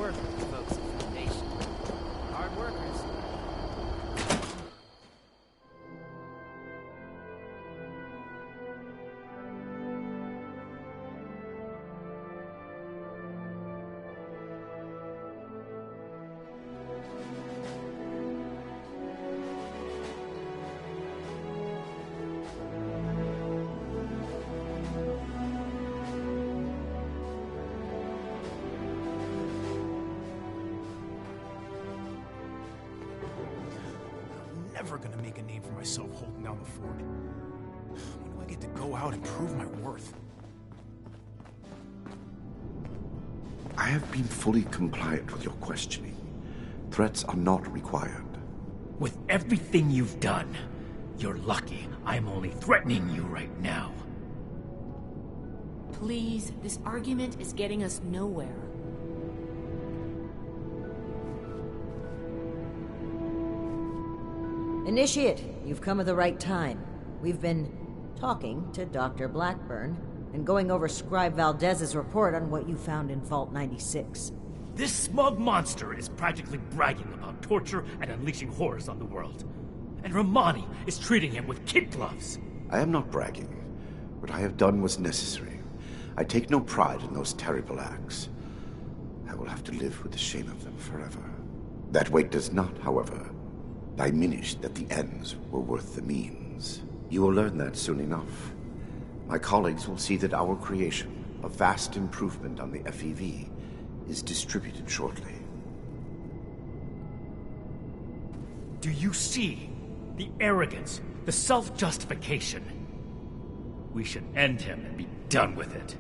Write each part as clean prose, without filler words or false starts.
work with the folks at Foundation. Hard workers. Never gonna make a name for myself holding down the fort. When do I get to go out and prove my worth? I have been fully compliant with your questioning. Threats are not required. With everything you've done, you're lucky I'm only threatening you right now. Please, this argument is getting us nowhere. Initiate, you've come at the right time. We've been talking to Dr. Blackburn and going over Scribe Valdez's report on what you found in Vault 96. This smug monster is practically bragging about torture and unleashing horrors on the world. And Romani is treating him with kid gloves. I am not bragging. What I have done was necessary. I take no pride in those terrible acts. I will have to live with the shame of them forever. That weight does not, however, diminish that the ends were worth the means. You will learn that soon enough. My colleagues will see that our creation, a vast improvement on the FEV, is distributed shortly. Do you see the arrogance, the self-justification? We should end him and be done with it.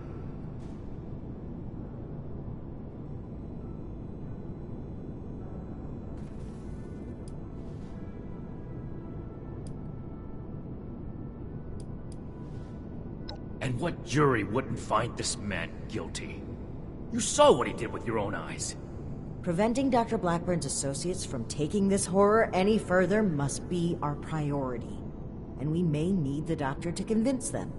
And what jury wouldn't find this man guilty? You saw what he did with your own eyes. Preventing Dr. Blackburn's associates from taking this horror any further must be our priority. And we may need the doctor to convince them.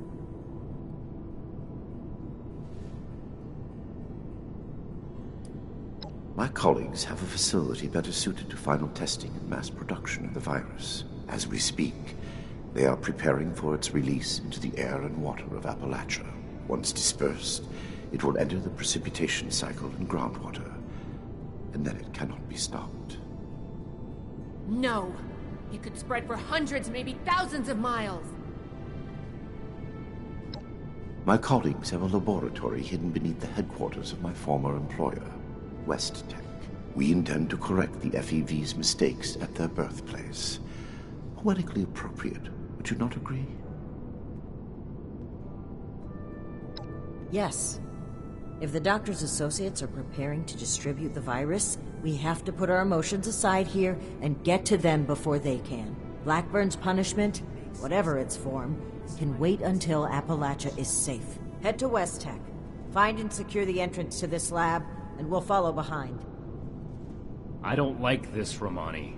My colleagues have a facility better suited to final testing and mass production of the virus. As we speak, they are preparing for its release into the air and water of Appalachia. Once dispersed, it will enter the precipitation cycle in groundwater, and then it cannot be stopped. No! It could spread for hundreds, maybe thousands of miles! My colleagues have a laboratory hidden beneath the headquarters of my former employer, West Tech. We intend to correct the FEV's mistakes at their birthplace. Poetically appropriate, would you not agree? Yes. If the doctor's associates are preparing to distribute the virus, we have to put our emotions aside here and get to them before they can. Blackburn's punishment, whatever its form, can wait until Appalachia is safe. Head to West Tech. Find and secure the entrance to this lab, and we'll follow behind. I don't like this, Romani.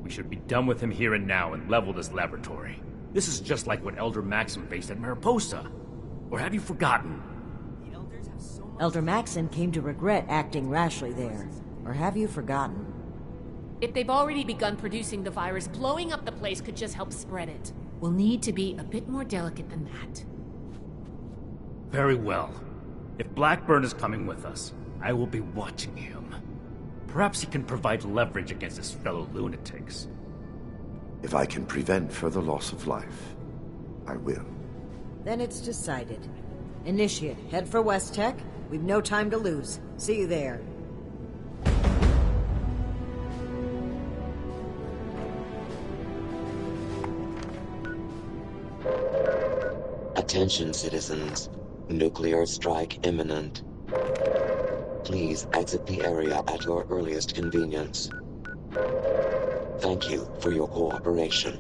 We should be done with him here and now and level this laboratory. This is just like what Elder Maxim faced at Mariposa. Or have you forgotten? Elder Maxim came to regret acting rashly there. Or have you forgotten? If they've already begun producing the virus, blowing up the place could just help spread it. We'll need to be a bit more delicate than that. Very well. If Blackburn is coming with us, I will be watching him. Perhaps he can provide leverage against his fellow lunatics. If I can prevent further loss of life, I will. Then it's decided. Initiate, head for West Tech. We've no time to lose. See you there. Attention, citizens. Nuclear strike imminent. Please exit the area at your earliest convenience. Thank you for your cooperation.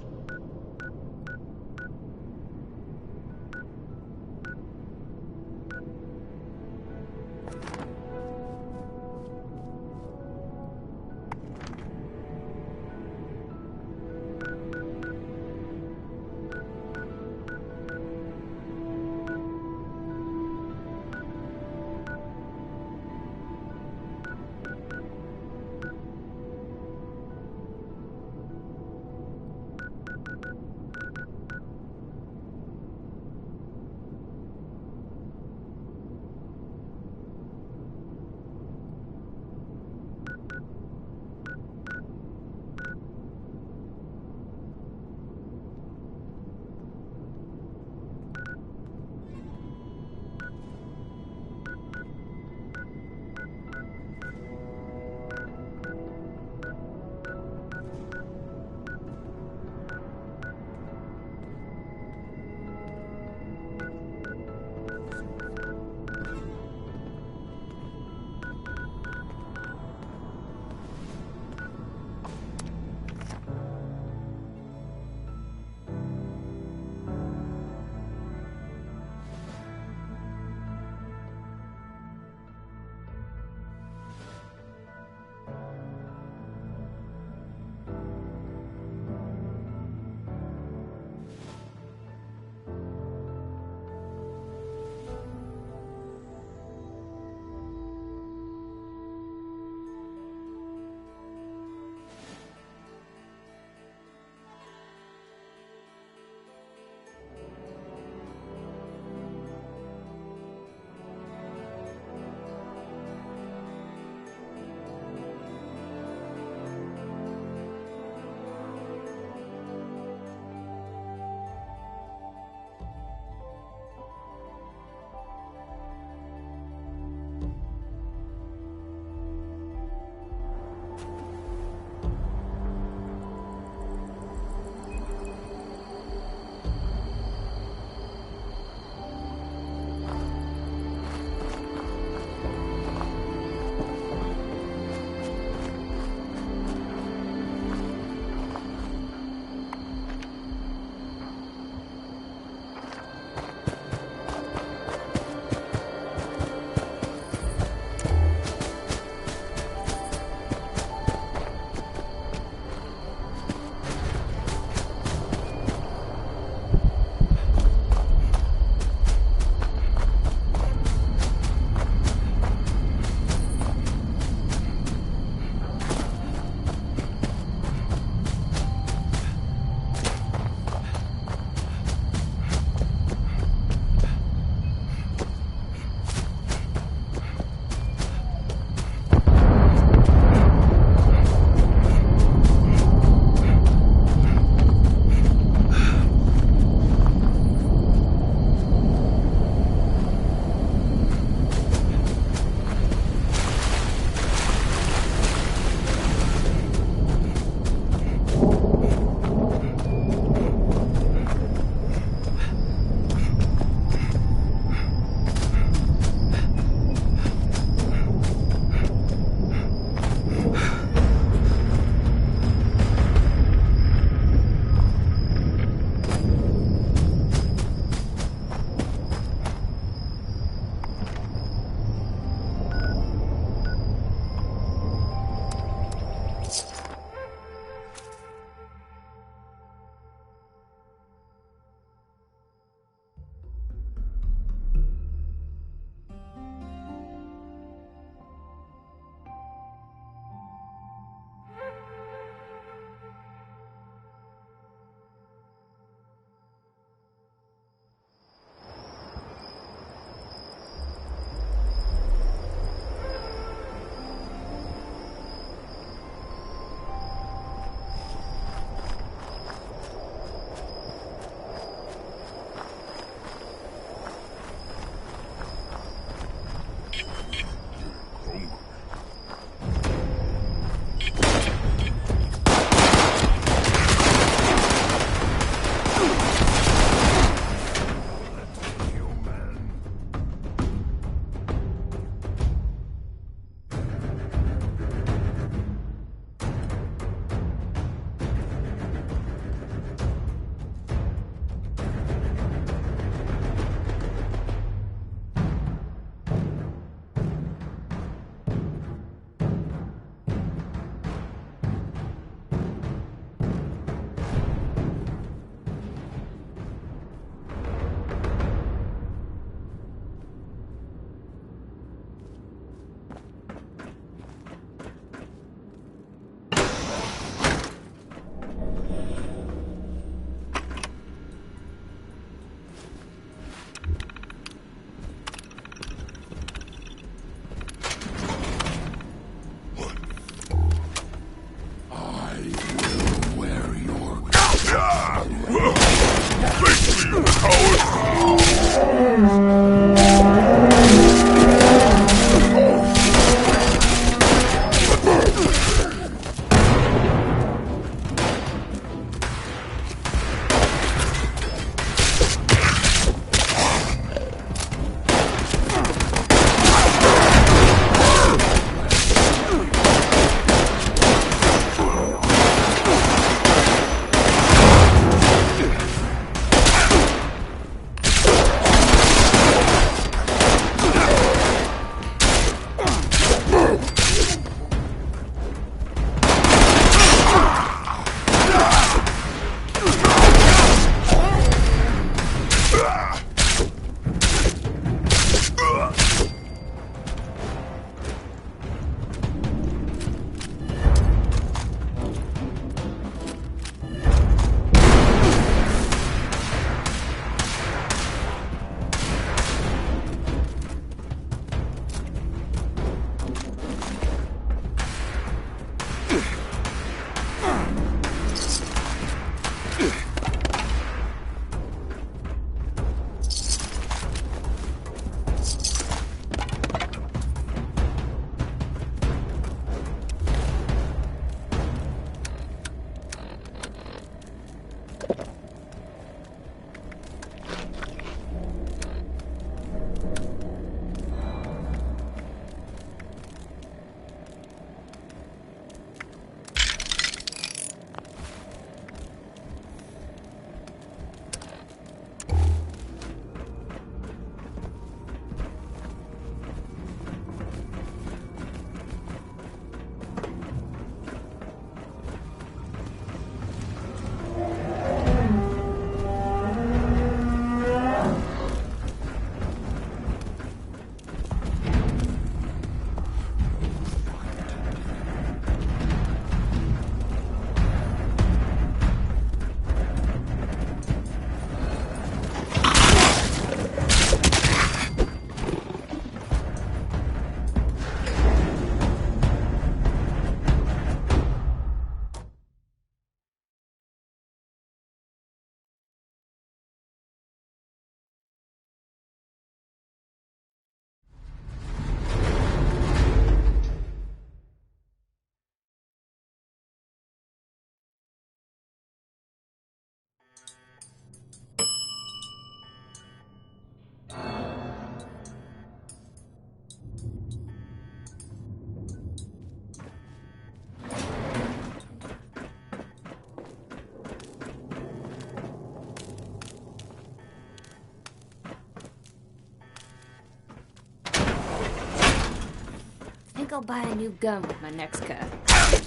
I'll buy a new gun with my next cut.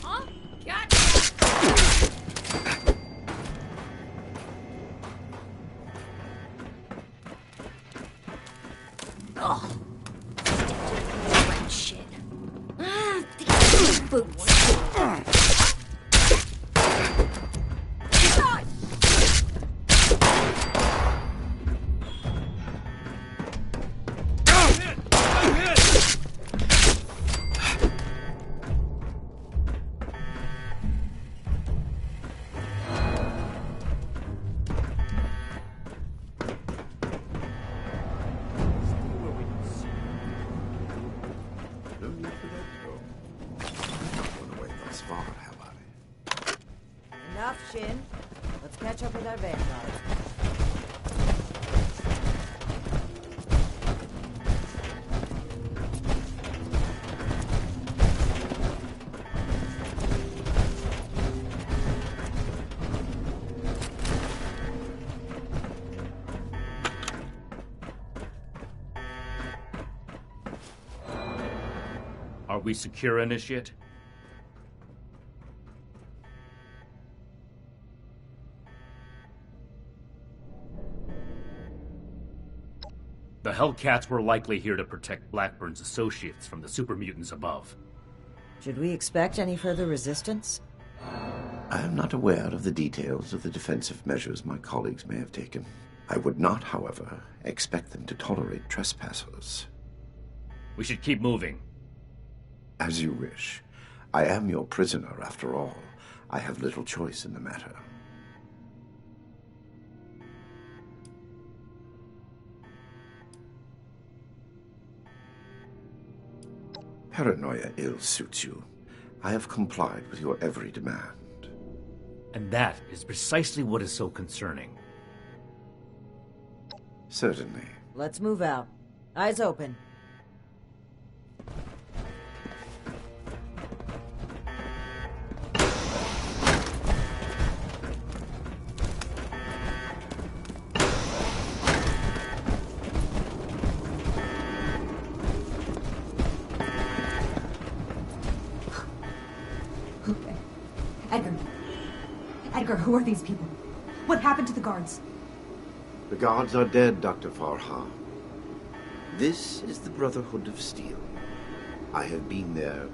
Oh, gotcha! Oh, shit. These boots. Enough, Shin. Let's catch up with our vanguard. Are we secure, Initiate? The Hellcats were likely here to protect Blackburn's associates from the super mutants above. Should we expect any further resistance? I am not aware of the details of the defensive measures my colleagues may have taken. I would not, however, expect them to tolerate trespassers. We should keep moving. As you wish. I am your prisoner, after all. I have little choice in the matter. Paranoia ill suits you. I have complied with your every demand. And that is precisely what is so concerning. Certainly. Let's move out. Eyes open. Edgar, who are these people? What happened to the guards? The gods are dead, Dr. Farha. This is the Brotherhood of Steel. I have been their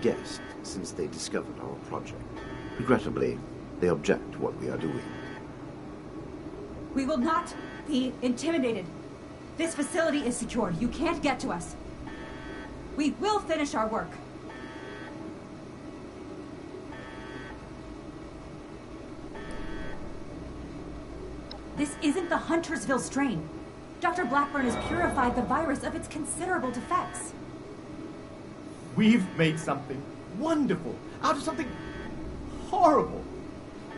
guest since they discovered our project. Regrettably, they object to what we are doing. We will not be intimidated. This facility is secure. You can't get to us. We will finish our work. This isn't the Huntersville strain. Dr. Blackburn has purified the virus of its considerable defects. We've made something wonderful out of something horrible.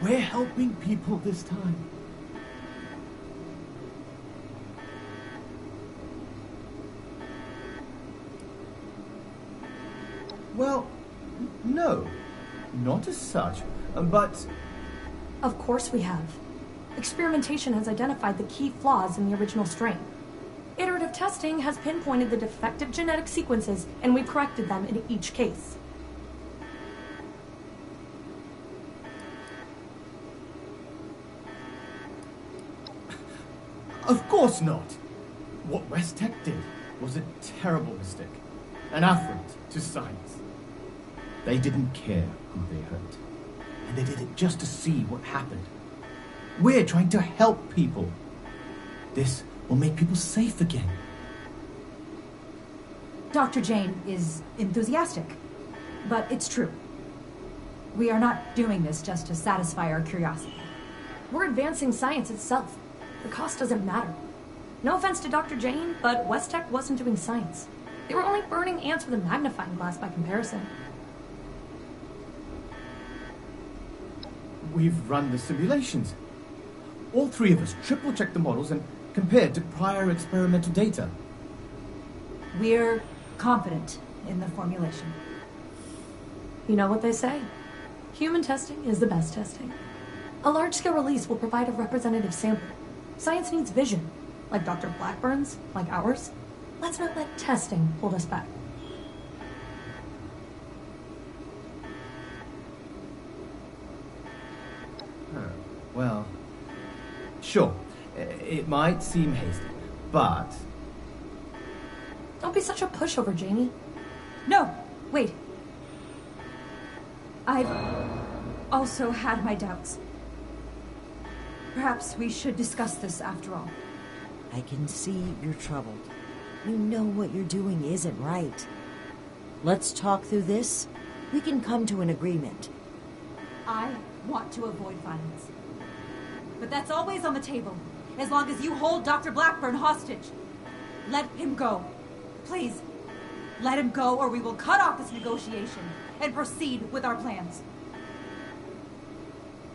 We're helping people this time. Well, no, not as such, but... Of course we have. Experimentation has identified the key flaws in the original strain. Iterative testing has pinpointed the defective genetic sequences, and we've corrected them in each case. Of course not! What West Tech did was a terrible mistake. An affront to science. They didn't care who they hurt. And they did it just to see what happened. We're trying to help people. This will make people safe again. Dr. Jane is enthusiastic, but it's true. We are not doing this just to satisfy our curiosity. We're advancing science itself. The cost doesn't matter. No offense to Dr. Jane, but West Tech wasn't doing science. They were only burning ants with a magnifying glass by comparison. We've run the simulations. All three of us triple-checked the models and compared to prior experimental data. We're confident in the formulation. You know what they say? Human testing is the best testing. A large-scale release will provide a representative sample. Science needs vision, like Dr. Blackburn's, like ours. Let's not let testing hold us back. Well, sure. It might seem hasty, but... Don't be such a pushover, Jamie. No, wait. I've also had my doubts. Perhaps we should discuss this after all. I can see you're troubled. You know what you're doing isn't right. Let's talk through this. We can come to an agreement. I want to avoid violence. But that's always on the table, as long as you hold Dr. Blackburn hostage. Let him go. Please, let him go, or we will cut off this negotiation and proceed with our plans.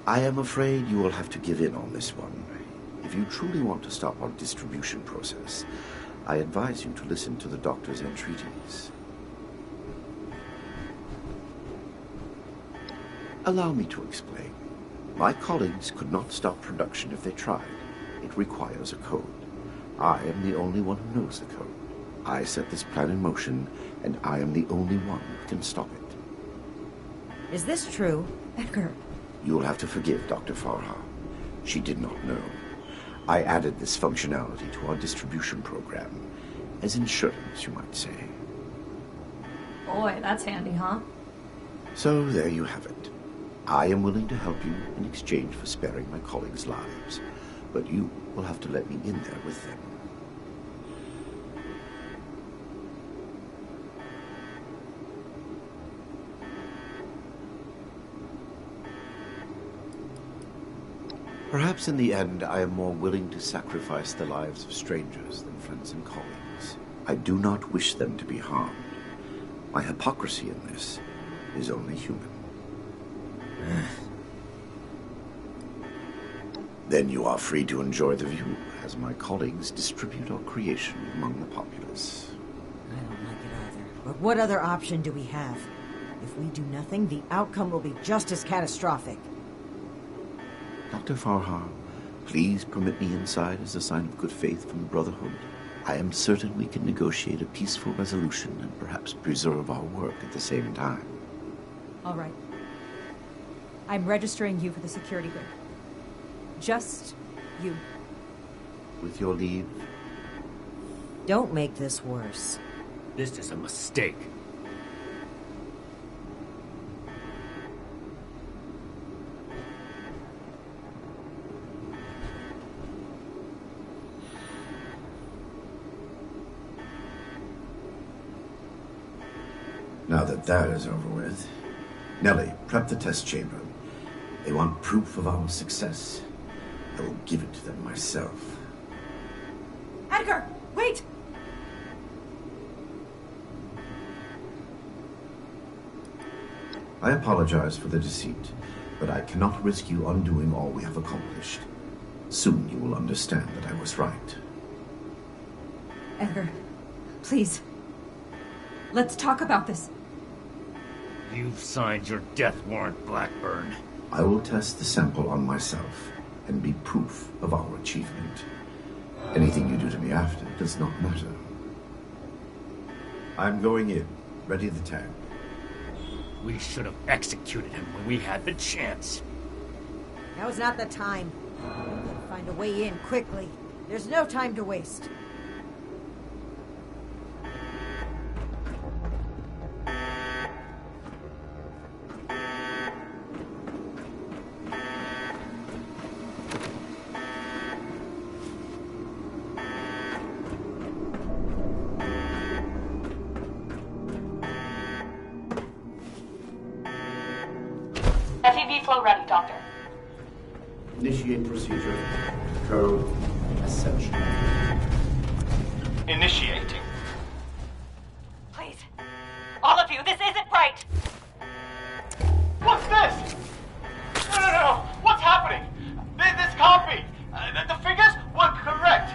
I am afraid you will have to give in on this one. If you truly want to stop our distribution process, I advise you to listen to the doctor's entreaties. Allow me to explain. My colleagues could not stop production if they tried. It requires a code. I am the only one who knows the code. I set this plan in motion, and I am the only one who can stop it. Is this true? Edgar. You will have to forgive Dr. Farha. She did not know. I added this functionality to our distribution program. As insurance, you might say. Boy, that's handy, huh? So there you have it. I am willing to help you in exchange for sparing my colleagues' lives, but you will have to let me in there with them. Perhaps in the end, I am more willing to sacrifice the lives of strangers than friends and colleagues. I do not wish them to be harmed. My hypocrisy in this is only human. Then you are free to enjoy the view as my colleagues distribute our creation among the populace. I don't like it either. But what other option do we have? If we do nothing, the outcome will be just as catastrophic. Dr. Farha, please permit me inside as a sign of good faith from the Brotherhood. I am certain we can negotiate a peaceful resolution and perhaps preserve our work at the same time. All right. I'm registering you for the security grid. Just you. with your leave. Don't make this worse. This is a mistake. Now that that is over with, Nellie, prep the test chamber. They want proof of our success. I will give it to them myself. Edgar, wait! I apologize for the deceit, but I cannot risk you undoing all we have accomplished. Soon you will understand that I was right. Edgar, please. Let's talk about this. You've signed your death warrant, Blackburn. I will test the sample on myself and be proof of our achievement. Anything you do to me after does not matter. I'm going in. Ready the tag. We should have executed him when we had the chance. Now is not the time. We gotta find a way in quickly. There's no time to waste. FEV flow ready, Doctor. Initiate procedure. Code Ascension. Initiating. Please. All of you, this isn't right! What's this? No. What's happening? This can't be. The figures weren't correct.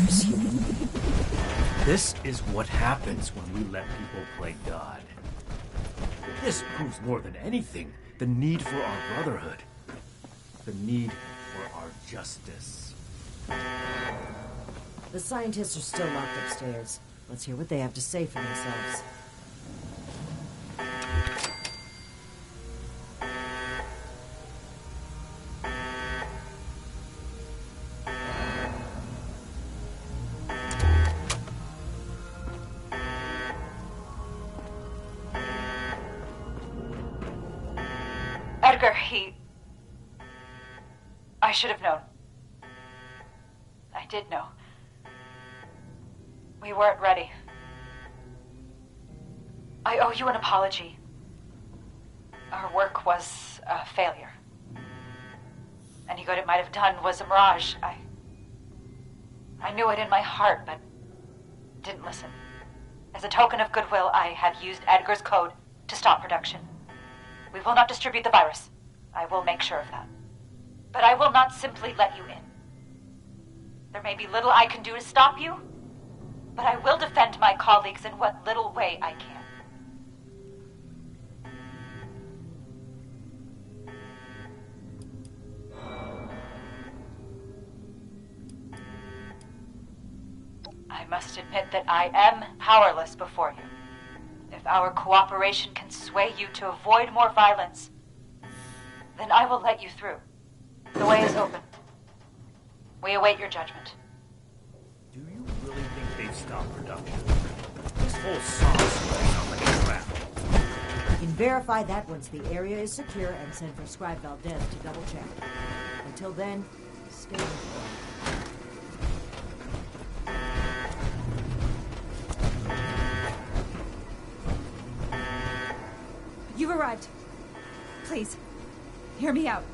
dangerous human. This is what happens when we let people play God. This proves more than anything the need for our brotherhood. The need for our justice. The scientists are still locked upstairs. Let's hear what they have to say for themselves. Edgar, I should have known. I did know. We weren't ready. I owe you an apology. Our work was a failure. Any good it might have done was a mirage. I knew it in my heart, but didn't listen. As a token of goodwill, I have used Edgar's code to stop production. We will not distribute the virus. I will make sure of that. But I will not simply let you in. There may be little I can do to stop you, but I will defend my colleagues in what little way I can. I must admit that I am powerless before you. If our cooperation can sway you to avoid more violence, then I will let you through. The way is open. We await your judgment. Do you really think they've stopped production? This whole sounds like a trap. You can verify that once the area is secure and send for Scribe Valdez to double check. Until then, stay informed. You've arrived. Please, hear me out.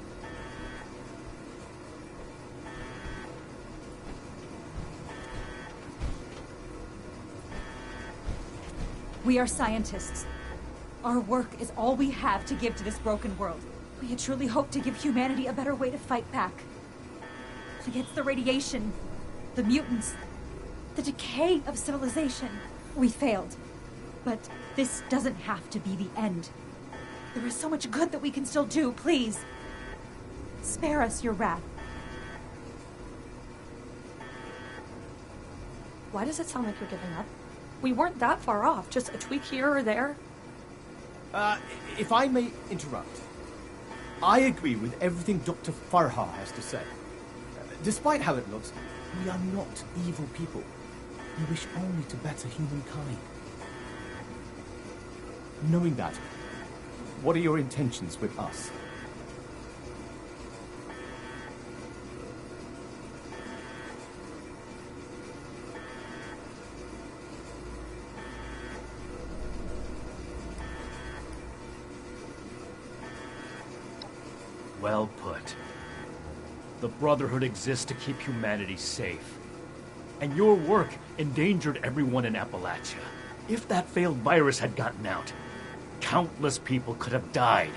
We are scientists. Our work is all we have to give to this broken world. We had truly hoped to give humanity a better way to fight back. Against the radiation, the mutants, the decay of civilization. We failed. But this doesn't have to be the end. There is so much good that we can still do, please. Spare us your wrath. Why does it sound like you're giving up? We weren't that far off, just a tweak here or there. If I may interrupt, I agree with everything Dr. Farha has to say. Despite how it looks, we are not evil people. We wish only to better humankind. Knowing that, what are your intentions with us? Well put. The Brotherhood exists to keep humanity safe. And your work endangered everyone in Appalachia. If that failed virus had gotten out, countless people could have died.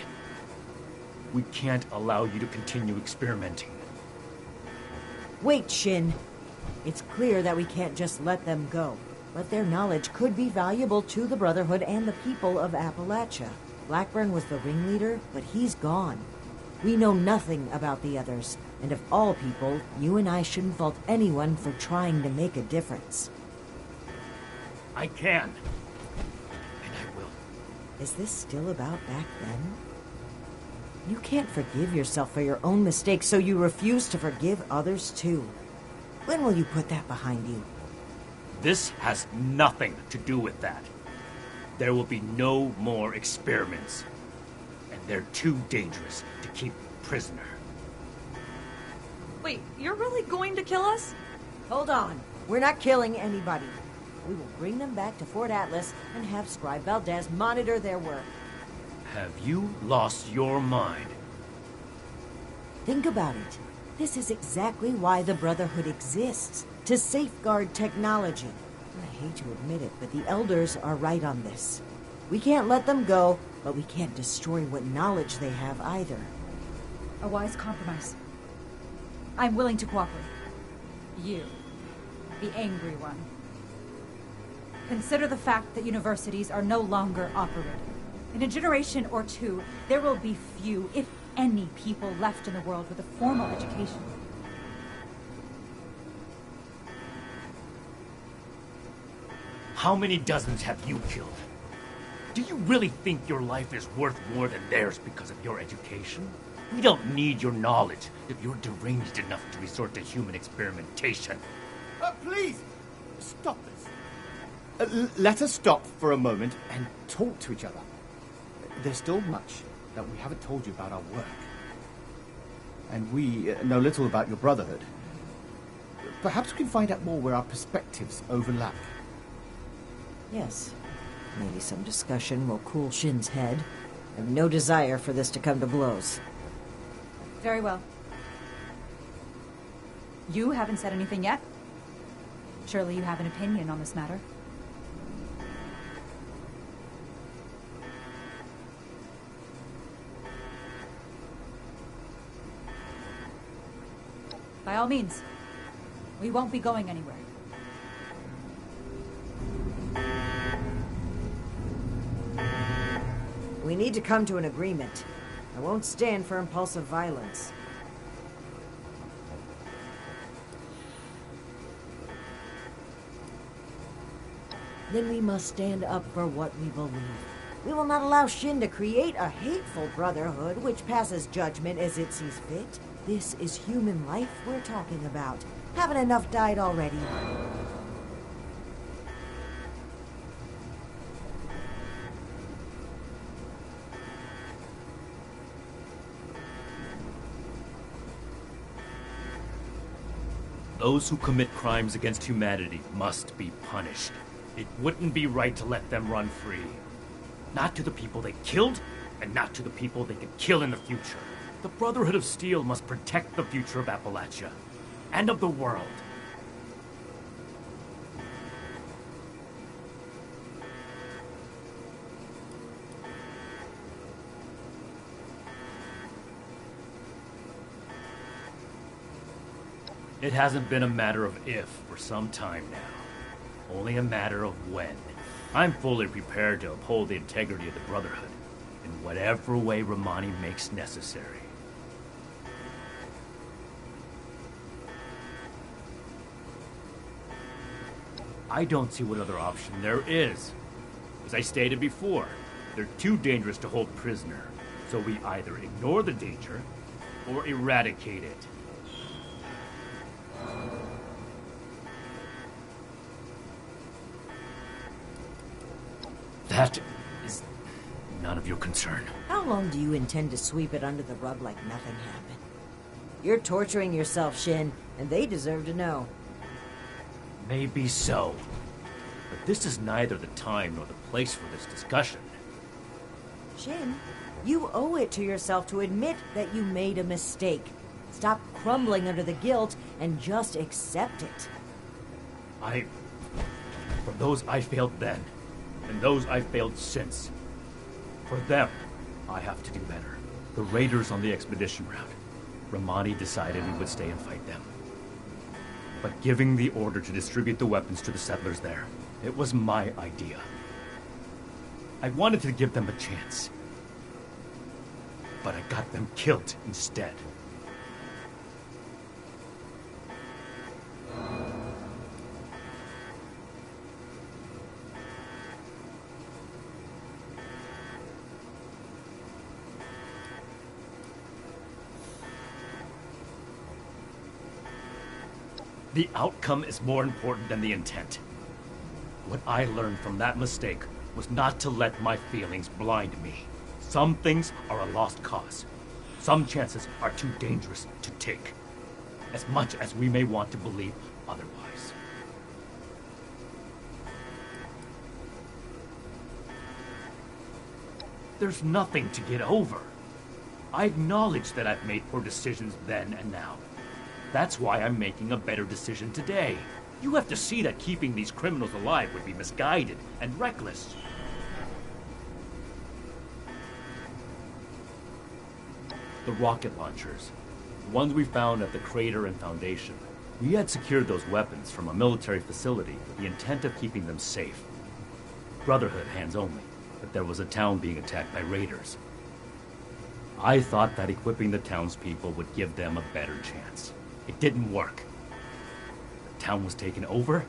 We can't allow you to continue experimenting. Wait, Shin. It's clear that we can't just let them go. But their knowledge could be valuable to the Brotherhood and the people of Appalachia. Blackburn was the ringleader, but he's gone. We know nothing about the others, and of all people, you and I shouldn't fault anyone for trying to make a difference. I can. And I will. Is this still about back then? You can't forgive yourself for your own mistakes, so you refuse to forgive others too. When will you put that behind you? This has nothing to do with that. There will be no more experiments. And they're too dangerous to keep prisoner. Wait, you're really going to kill us? Hold on. We're not killing anybody. We will bring them back to Fort Atlas and have Scribe Valdez monitor their work. Have you lost your mind? Think about it. This is exactly why the Brotherhood exists. To safeguard technology. I hate to admit it, but the Elders are right on this. We can't let them go, but we can't destroy what knowledge they have either. A wise compromise. I'm willing to cooperate. You the angry one. Consider the fact that universities are no longer operating. In a generation or two, there will be few, if any, people left in the world with a formal education. How many dozens have you killed? Do you really think your life is worth more than theirs because of your education? We don't need your knowledge if you're deranged enough to resort to human experimentation. Please, stop this. Let us stop for a moment and talk to each other. There's still much that we haven't told you about our work. And we know little about your Brotherhood. Perhaps we can find out more where our perspectives overlap. Yes. Maybe some discussion will cool Shin's head. I have no desire for this to come to blows. Very well. You haven't said anything yet. Surely you have an opinion on this matter. By all means. We won't be going anywhere. We need to come to an agreement. I won't stand for impulsive violence. Then we must stand up for what we believe. We will not allow Shin to create a hateful brotherhood which passes judgment as it sees fit. This is human life we're talking about. Haven't enough died already? Those who commit crimes against humanity must be punished. It wouldn't be right to let them run free. Not to the people they killed, and not to the people they could kill in the future. The Brotherhood of Steel must protect the future of Appalachia, and of the world. It hasn't been a matter of if for some time now. Only a matter of when. I'm fully prepared to uphold the integrity of the Brotherhood in whatever way Romani makes necessary. I don't see what other option there is. As I stated before, they're too dangerous to hold prisoner, so we either ignore the danger or eradicate it. That is none of your concern. How long do you intend to sweep it under the rug like nothing happened? You're torturing yourself, Shin, and they deserve to know. Maybe so. But this is neither the time nor the place for this discussion. Shin, you owe it to yourself to admit that you made a mistake. Stop crumbling under the guilt and just accept it. For those I failed then, and those I failed since. For them, I have to do better. The raiders on the expedition route. Romani decided we would stay and fight them. But giving the order to distribute the weapons to the settlers there, it was my idea. I wanted to give them a chance. But I got them killed instead. The outcome is more important than the intent. What I learned from that mistake was not to let my feelings blind me. Some things are a lost cause. Some chances are too dangerous to take, as much as we may want to believe otherwise. There's nothing to get over. I acknowledge that I've made poor decisions then and now. That's why I'm making a better decision today. You have to see that keeping these criminals alive would be misguided and reckless. The rocket launchers, the ones we found at the crater and Foundation, We had secured those weapons from a military facility with the intent of keeping them safe. Brotherhood hands only, but there was a town being attacked by raiders. I thought that equipping the townspeople would give them a better chance. It didn't work. The town was taken over,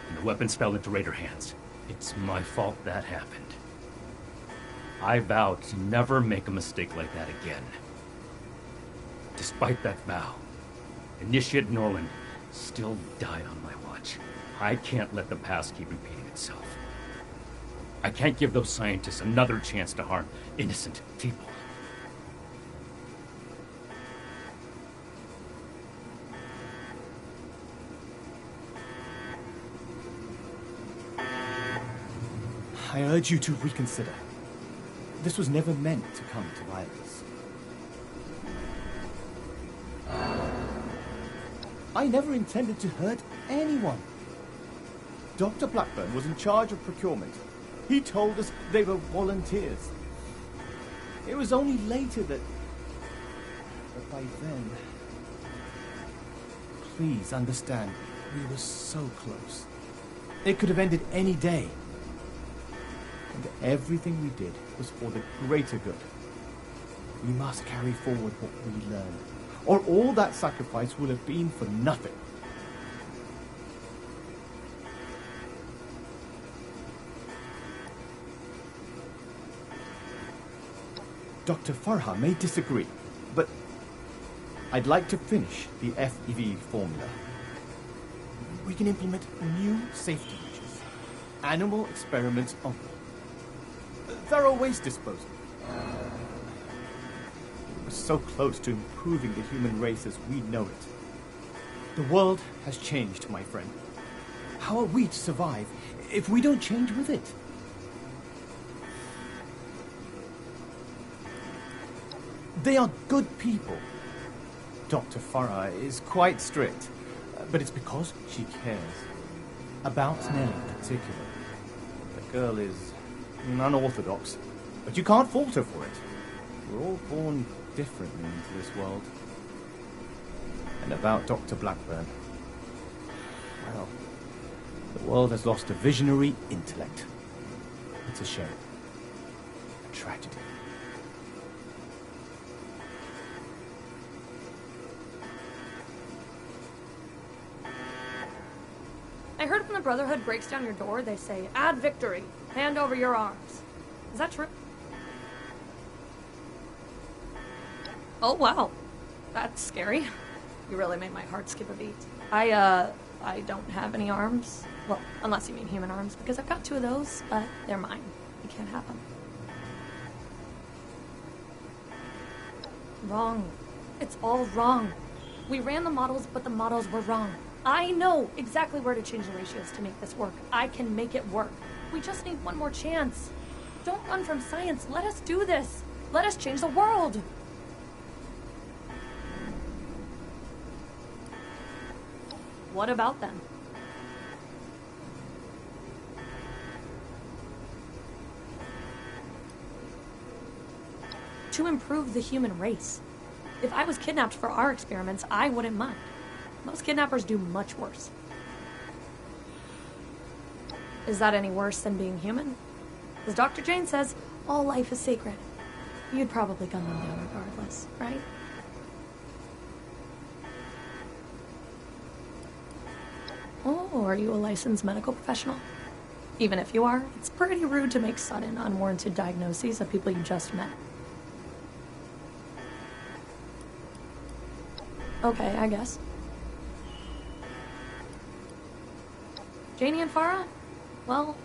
and the weapons fell into raider hands. It's my fault that happened. I vow to never make a mistake like that again. Despite that vow, Initiate Norland still died on my watch. I can't let the past keep repeating itself. I can't give those scientists another chance to harm innocent people. I urge you to reconsider. This was never meant to come to violence. I never intended to hurt anyone. Dr. Blackburn was in charge of procurement. He told us they were volunteers. It was only later that... But by then... Please understand, we were so close. It could have ended any day. And everything we did was for the greater good. We must carry forward what we learned, or all that sacrifice will have been for nothing. Dr. Farha may disagree, but I'd like to finish the FEV formula. We can implement new safety measures, animal experiments only, thorough waste disposal. We're so close to improving the human race as we know it. The world has changed, my friend. How are we to survive if we don't change with it? They are good people. Dr. Farah is quite strict, but it's because she cares. About Nellie in particular. The girl is unorthodox, but you can't fault her for it. We're all born differently into this world. And about Dr. Blackburn, well, the world has lost a visionary intellect. It's a shame. A tragedy. I heard when the Brotherhood breaks down your door, they say, "Add victory. Hand over your arms." Is that true? Oh, wow. That's scary. You really made my heart skip a beat. I don't have any arms. Well, unless you mean human arms, because I've got 2 of those, but they're mine. You can't have them. Wrong. It's all wrong. We ran the models, but the models were wrong. I know exactly where to change the ratios to make this work. I can make it work. We just need one more chance. Don't run from science. Let us do this. Let us change the world. What about them? To improve the human race. If I was kidnapped for our experiments, I wouldn't mind. Most kidnappers do much worse. Is that any worse than being human? As Dr. Jane says, all life is sacred. You'd probably gun them down regardless, right? Oh, are you a licensed medical professional? Even if you are, it's pretty rude to make sudden, unwarranted diagnoses of people you just met. Okay, I guess. Janie and Farah? Well,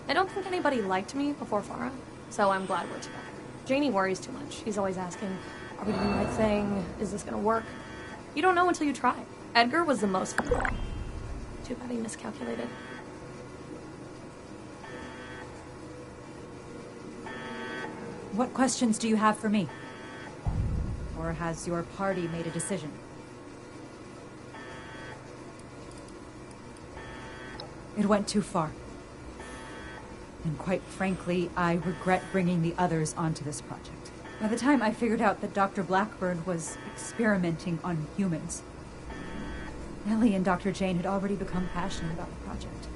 I don't think anybody liked me before Farah, so I'm glad we're together. Janie worries too much. She's always asking, are we doing the right thing? Is this gonna work? You don't know until you try. Edgar was the most fun of all. Too bad he miscalculated. What questions do you have for me? Or has your party made a decision? It went too far. And quite frankly, I regret bringing the others onto this project. By the time I figured out that Dr. Blackburn was experimenting on humans, Ellie and Dr. Jane had already become passionate about the project.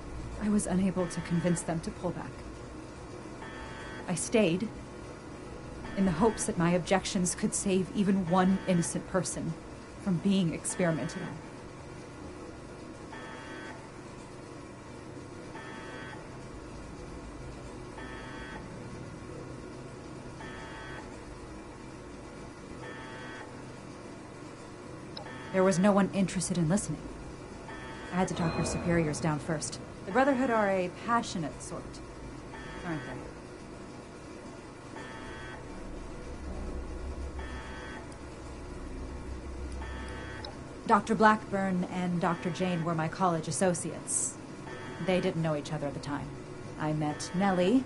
I was unable to convince them to pull back. I stayed, in the hopes that my objections could save even one innocent person from being experimented on. There was no one interested in listening. I had to talk your superiors down first. The Brotherhood are a passionate sort, aren't they? Dr. Blackburn and Dr. Jane were my college associates. They didn't know each other at the time. I met Nellie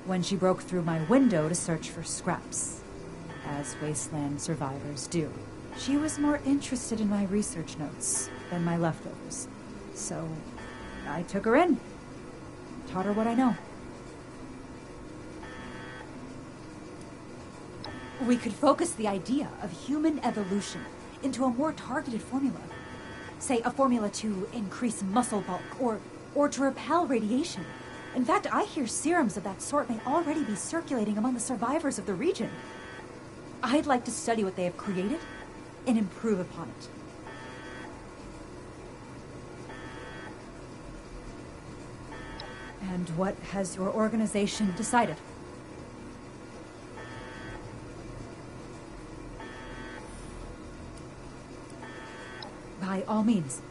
when she broke through my window to search for scraps, as wasteland survivors do. She was more interested in my research notes than my leftovers, so I took her in, taught her what I know. We could focus the idea of human evolution into a more targeted formula. Say, a formula to increase muscle bulk, or to repel radiation. In fact, I hear serums of that sort may already be circulating among the survivors of the region. I'd like to study what they have created and improve upon it. And what has your organization decided? By all means.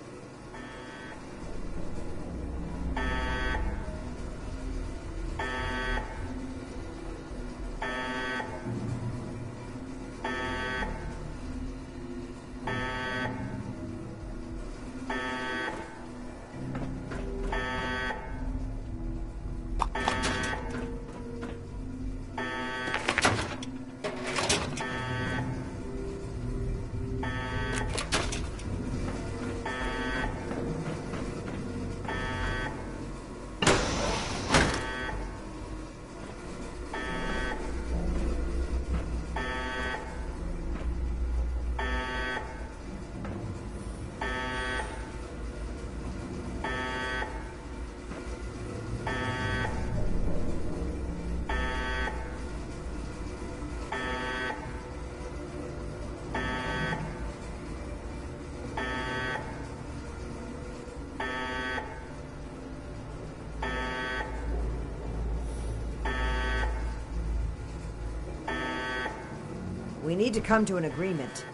We need to come to an agreement.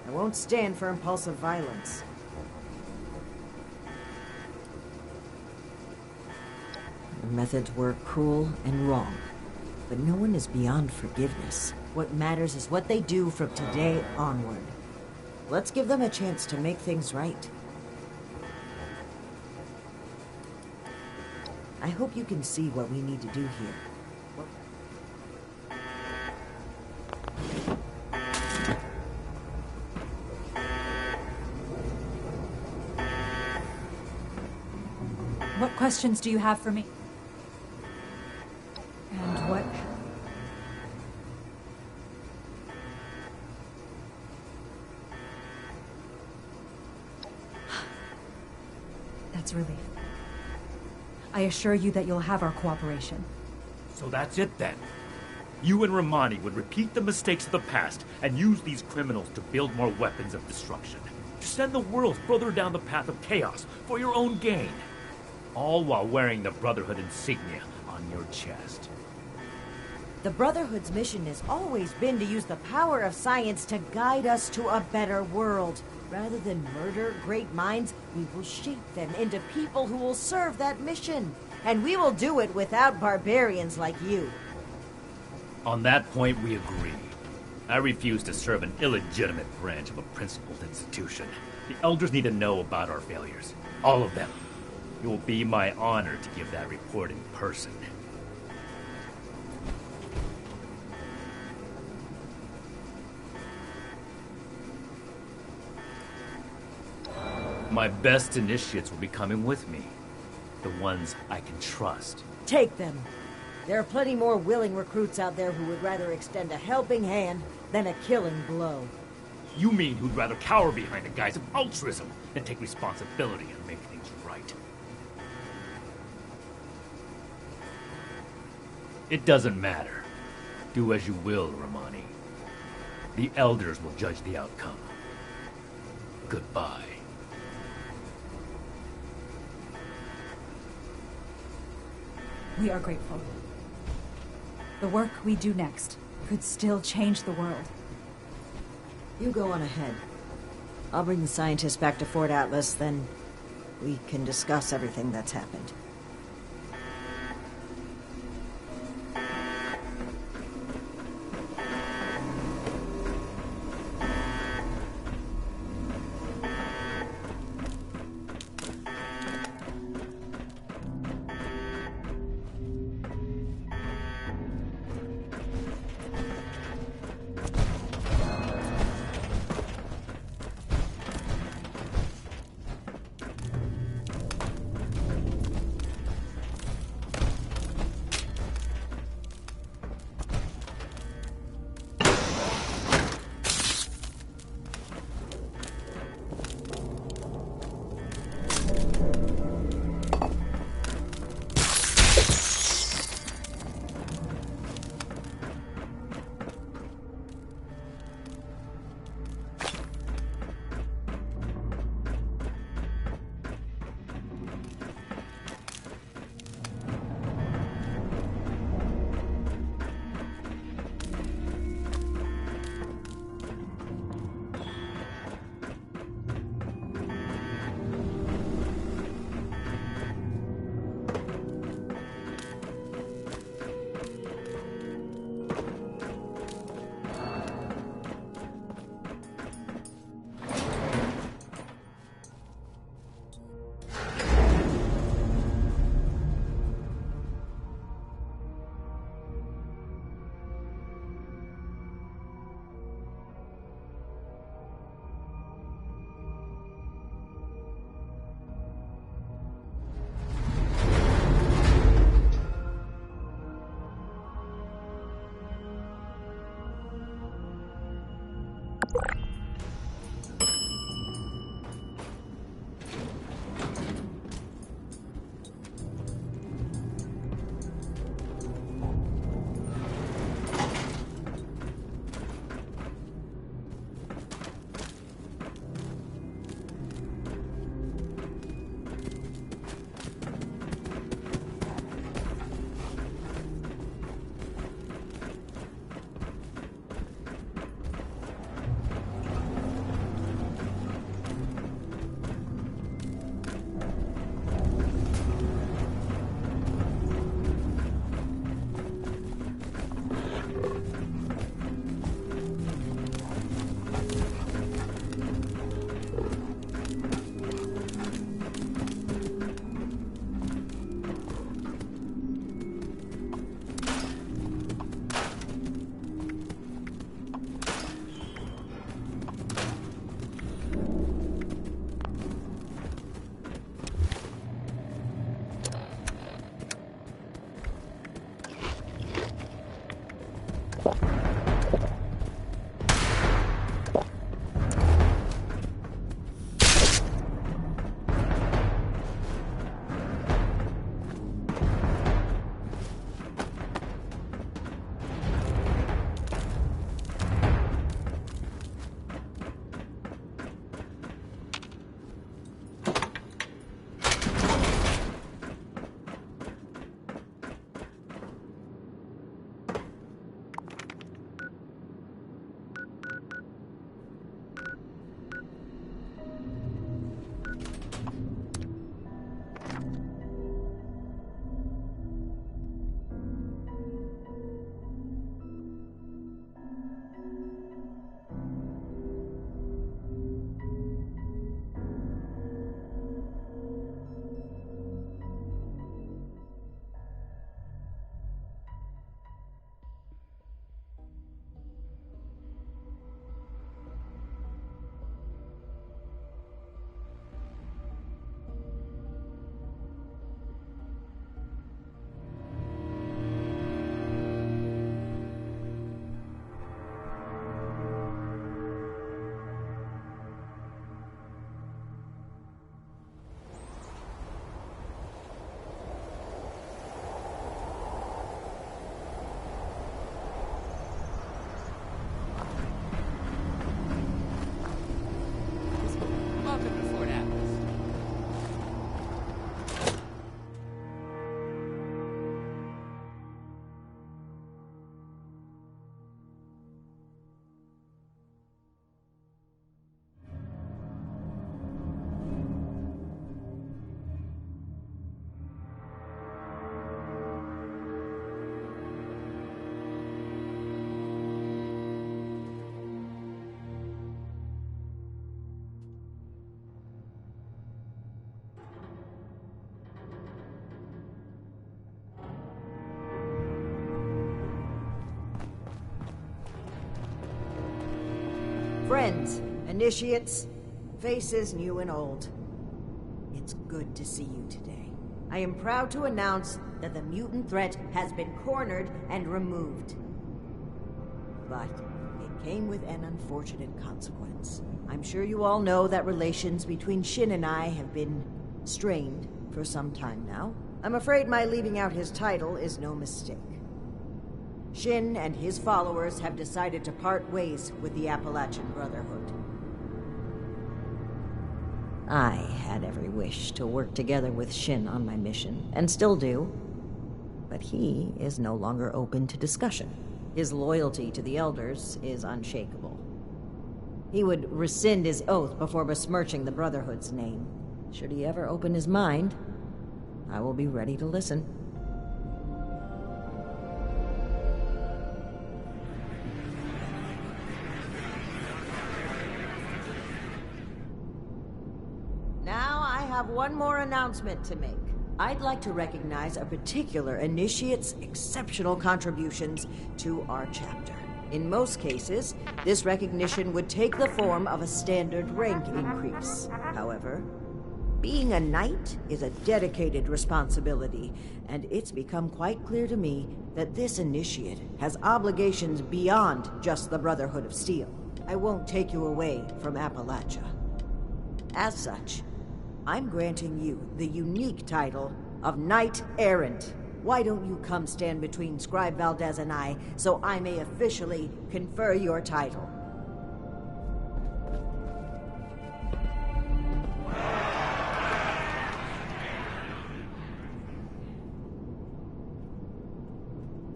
I won't stand for impulsive violence. Your methods were cruel and wrong, but no one is beyond forgiveness. What matters is what they do from today onward. Let's give them a chance to make things right. I hope you can see what we need to do here. What questions do you have for me? And what... That's relief. I assure you that you'll have our cooperation. So that's it then. You and Romani would repeat the mistakes of the past and use these criminals to build more weapons of destruction. To send the world further down the path of chaos for your own gain. All while wearing the Brotherhood insignia on your chest. The Brotherhood's mission has always been to use the power of science to guide us to a better world. Rather than murder great minds, we will shape them into people who will serve that mission. And we will do it without barbarians like you. On that point, we agree. I refuse to serve an illegitimate branch of a principled institution. The Elders need to know about our failures. All of them. It will be my honor to give that report in person. My best initiates will be coming with me. The ones I can trust. Take them. There are plenty more willing recruits out there who would rather extend a helping hand than a killing blow. You mean who'd rather cower behind the guise of altruism then take responsibility and make things right. It doesn't matter. Do as you will, Romani. The Elders will judge the outcome. Goodbye. We are grateful. The work we do next could still change the world. You go on ahead. I'll bring the scientists back to Fort Atlas, then we can discuss everything that's happened. Friends, initiates, faces new and old. It's good to see you today. I am proud to announce that the mutant threat has been cornered and removed. But it came with an unfortunate consequence. I'm sure you all know that relations between Shin and I have been strained for some time now. I'm afraid my leaving out his title is no mistake. Shin and his followers have decided to part ways with the Appalachian Brotherhood. I had every wish to work together with Shin on my mission, and still do. But he is no longer open to discussion. His loyalty to the Elders is unshakable. He would rescind his oath before besmirching the Brotherhood's name. Should he ever open his mind, I will be ready to listen. Now I have one more announcement to make. I'd like to recognize a particular initiate's exceptional contributions to our chapter. In most cases, this recognition would take the form of a standard rank increase. However, being a knight is a dedicated responsibility, and it's become quite clear to me that this initiate has obligations beyond just the Brotherhood of Steel. I won't take you away from Appalachia. As such, I'm granting you the unique title of Knight Errant. Why don't you come stand between Scribe Valdez and I, so I may officially confer your title?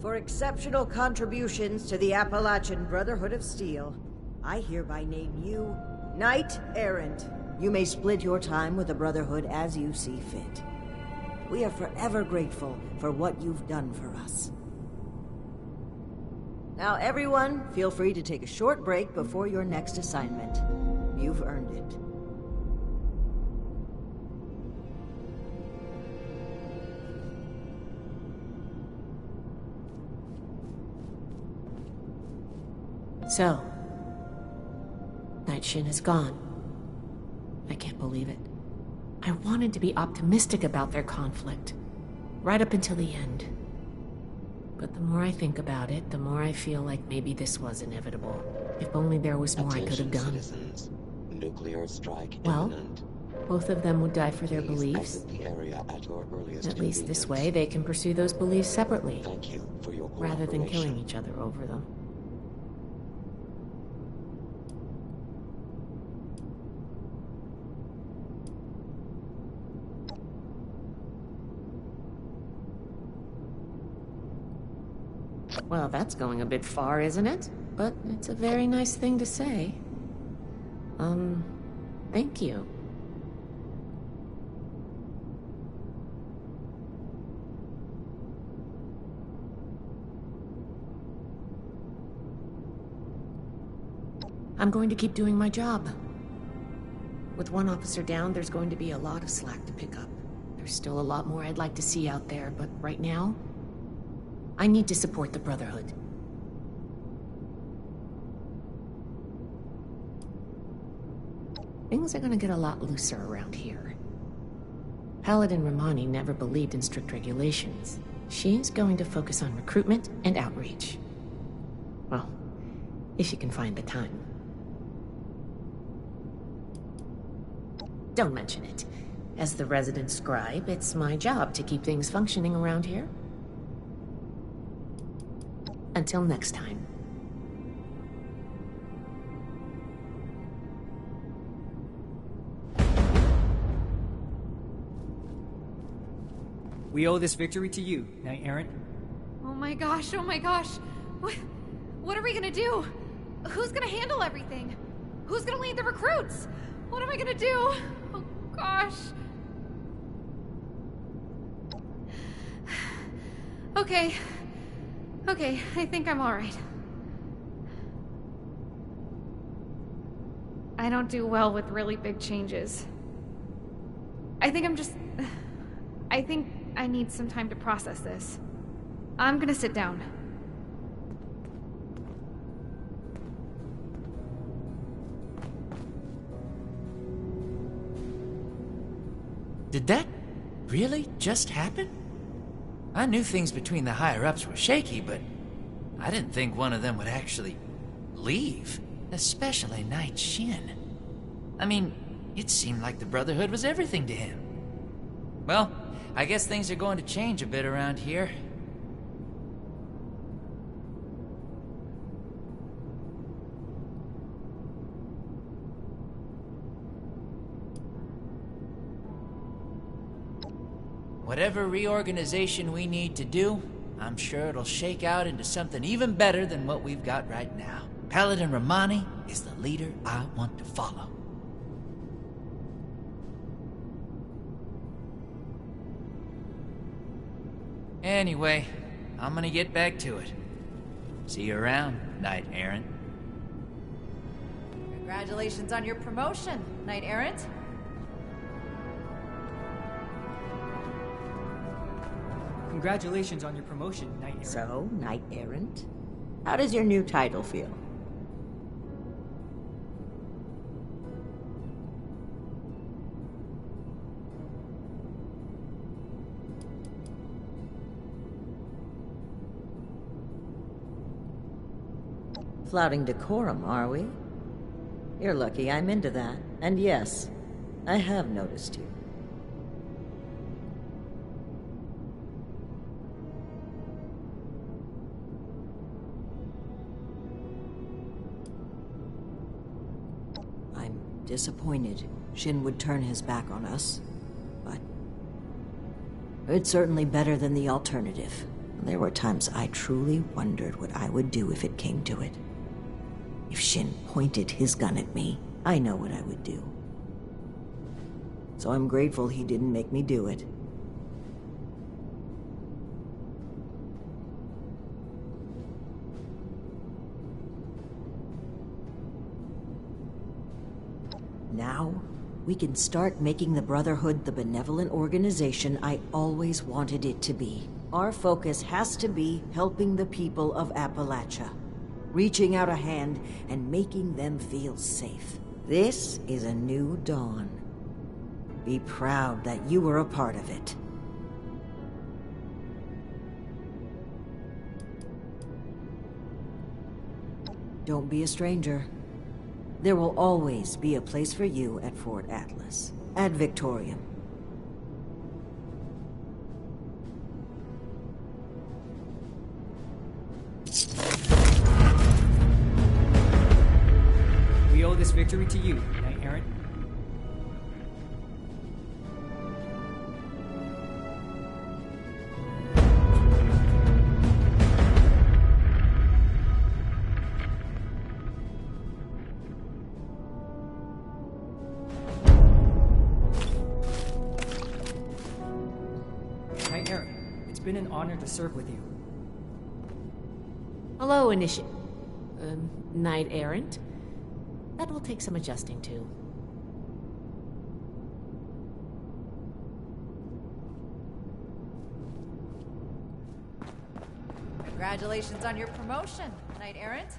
For exceptional contributions to the Appalachian Brotherhood of Steel, I hereby name you Knight Errant. You may split your time with the Brotherhood as you see fit. We are forever grateful for what you've done for us. Now everyone, feel free to take a short break before your next assignment. You've earned it. So, Knight Shin is gone. I can't believe it. I wanted to be optimistic about their conflict, right up until the end. But the more I think about it, the more I feel like maybe this was inevitable. If only there was more I could have done. Citizens. Nuclear strike well, imminent. Both of them would die for their Please beliefs. exit the area at your earliest At least this convenience. way, they can pursue those beliefs separately, Thank you for your rather than killing cooperation. each other over them. Well, that's going a bit far, isn't it? But it's a very nice thing to say. Thank you. I'm going to keep doing my job. With one officer down, there's going to be a lot of slack to pick up. There's still a lot more I'd like to see out there, but right now, I need to support the Brotherhood. Things are gonna get a lot looser around here. Paladin Romani never believed in strict regulations. She's going to focus on recruitment and outreach. Well, if she can find the time. Don't mention it. As the resident scribe, it's my job to keep things functioning around here. Until next time. We owe this victory to you, Knight Errant. Oh my gosh, oh my gosh. What are we gonna do? Who's gonna handle everything? Who's gonna lead the recruits? What am I gonna do? Oh gosh. Okay, I think I'm alright. I don't do well with really big changes. I think I need some time to process this. I'm gonna sit down. Did that really just happen? I knew things between the higher-ups were shaky, but I didn't think one of them would actually leave, especially Knight Shin. I mean, it seemed like the Brotherhood was everything to him. Well, I guess things are going to change a bit around here. Whatever reorganization we need to do, I'm sure it'll shake out into something even better than what we've got right now. Paladin Romani is the leader I want to follow. Anyway, I'm gonna get back to it. See you around, Knight Errant. Congratulations on your promotion, Knight Errant. Congratulations on your promotion, Knight Errant. So, Knight Errant? How does your new title feel? Flouting decorum, are we? You're lucky I'm into that. And yes, I have noticed you. I'm disappointed Shin would turn his back on us, but it's certainly better than the alternative. There were times I truly wondered what I would do if it came to it. If Shin pointed his gun at me, I know what I would do. So I'm grateful he didn't make me do it. Now, we can start making the Brotherhood the benevolent organization I always wanted it to be. Our focus has to be helping the people of Appalachia, reaching out a hand and making them feel safe. This is a new dawn. Be proud that you were a part of it. Don't be a stranger. There will always be a place for you at Fort Atlas, at Victorium. We owe this victory to you, Knight Errant. Knight Errant, it's been an honor to serve with you. Hello, Knight Errant. That will take some adjusting to. Congratulations on your promotion, Knight Errant.